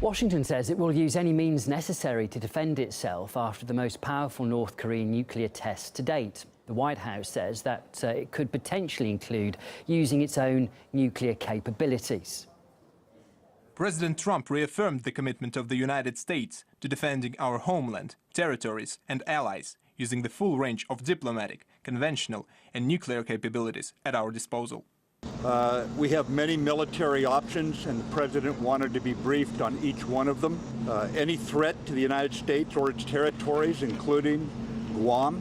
Washington says it will use any means necessary to defend itself after the most powerful North Korean nuclear test to date. The White House says that it could potentially include using its own nuclear capabilities. President Trump reaffirmed the commitment of the United States to defending our homeland, territories and allies, using the full range of diplomatic, conventional and nuclear capabilities at our disposal. We have many military options, and the President wanted to be briefed on each one of them. Any threat to the United States or its territories, including Guam,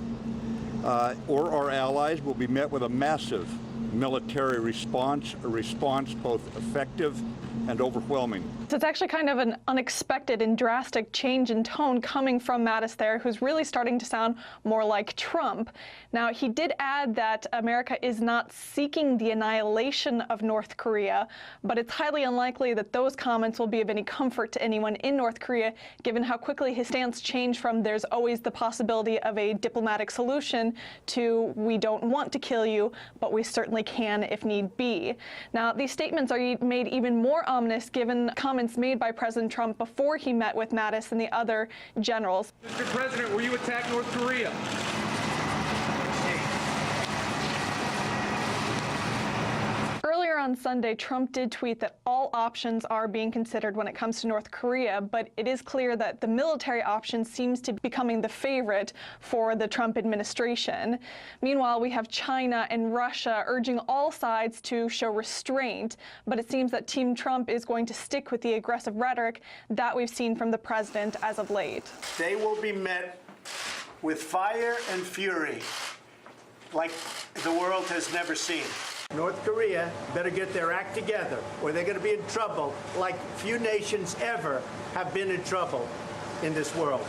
or our allies, will be met with a massive military response, a response both effective and overwhelming. So it's actually kind of an unexpected and drastic change in tone coming from Mattis there, who's really starting to sound more like Trump. Now, he did add that America is not seeking the annihilation of North Korea, but it's highly unlikely that those comments will be of any comfort to anyone in North Korea, given how quickly his stance changed from there's always the possibility of a diplomatic solution to we don't want to kill you, but we certainly can if need be. Now, these statements are made even more ominous given comments made by President Trump before he met with Mattis and the other generals. Mr. President, will you attack North Korea? Earlier on Sunday, Trump did tweet that all options are being considered when it comes to North Korea, but it is clear that the military option seems to be becoming the favorite for the Trump administration. Meanwhile, we have China and Russia urging all sides to show restraint, but it seems that Team Trump is going to stick with the aggressive rhetoric that we've seen from the president as of late. They will be met with fire and fury like the world has never seen. North Korea better get their act together, or they're going to be in trouble like few nations ever have been in trouble in this world.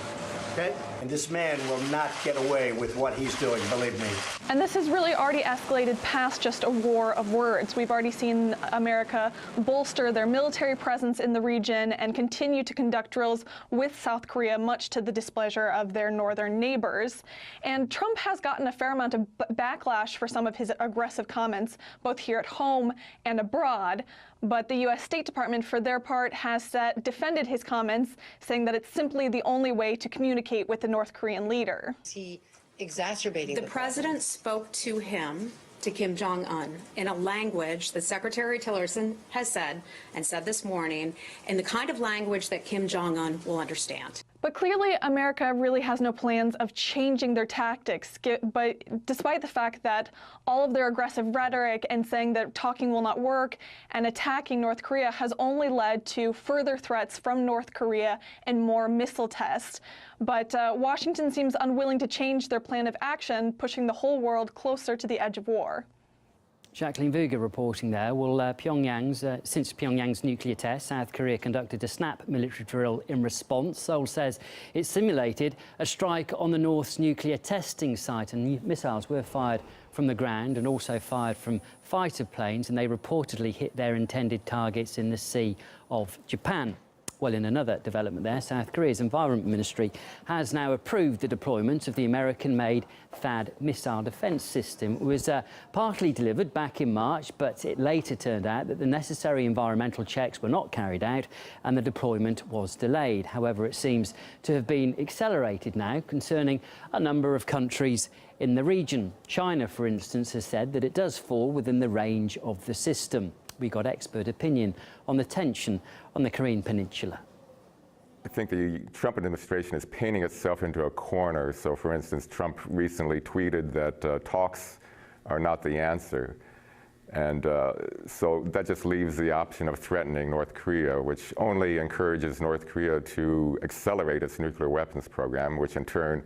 Okay? And this man will not get away with what he's doing, believe me. And this has really already escalated past just a war of words. We've already seen America bolster their military presence in the region and continue to conduct drills with South Korea, much to the displeasure of their northern neighbors. And Trump has gotten a fair amount of backlash for some of his aggressive comments, both here at home and abroad. But the U.S. State Department, for their part, has defended his comments, saying that it's simply the only way to communicate with the North Korean leader. He exacerbating the president spoke to him, to Kim Jong-un, in a language that Secretary Tillerson has said and said this morning, in the kind of language that Kim Jong-un will understand. But clearly, America really has no plans of changing their tactics, but despite the fact that all of their aggressive rhetoric and saying that talking will not work and attacking North Korea has only led to further threats from North Korea and more missile tests. But Washington seems unwilling to change their plan of action, pushing the whole world closer to the edge of war. Jacqueline Vuga reporting there. Well, since Pyongyang's nuclear test, South Korea conducted a snap military drill in response. Seoul says it simulated a strike on the North's nuclear testing site, and missiles were fired from the ground and also fired from fighter planes, and they reportedly hit their intended targets in the Sea of Japan. Well, in another development there, South Korea's Environment Ministry has now approved the deployment of the American-made THAAD missile defense system. It was partly delivered back in March, but it later turned out that the necessary environmental checks were not carried out and the deployment was delayed. However, it seems to have been accelerated now concerning a number of countries in the region. China, for instance, has said that it does fall within the range of the system. We got expert opinion on the tension on the Korean Peninsula. I think the Trump administration is painting itself into a corner. So, for instance, Trump recently tweeted that talks are not the answer. And so that just leaves the option of threatening North Korea, which only encourages North Korea to accelerate its nuclear weapons program, which in turn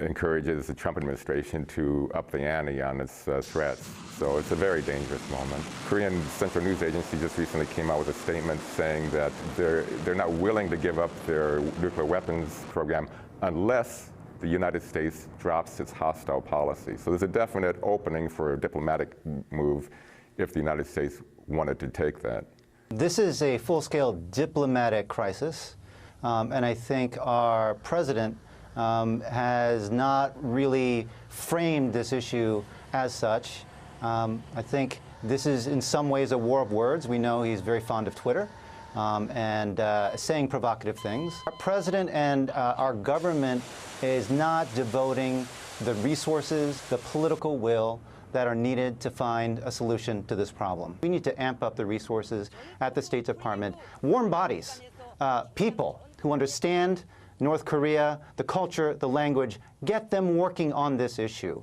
encourages the Trump administration to up the ante on its threats. So it's a very dangerous moment. Korean Central News Agency just recently came out with a statement saying that they're not willing to give up their nuclear weapons program unless the United States drops its hostile policy. So there's a definite opening for a diplomatic move if the United States wanted to take that. This is a full-scale diplomatic crisis, and I think our president has not really framed this issue as such. I think this is in some ways a war of words. We know he's very fond of Twitter. and saying provocative things. Our president and our government is not devoting the resources, the political will that are needed to find a solution to this problem. We need to amp up the resources at the State Department. Warm bodies, people who understand North Korea, the culture, the language, get them working on this issue.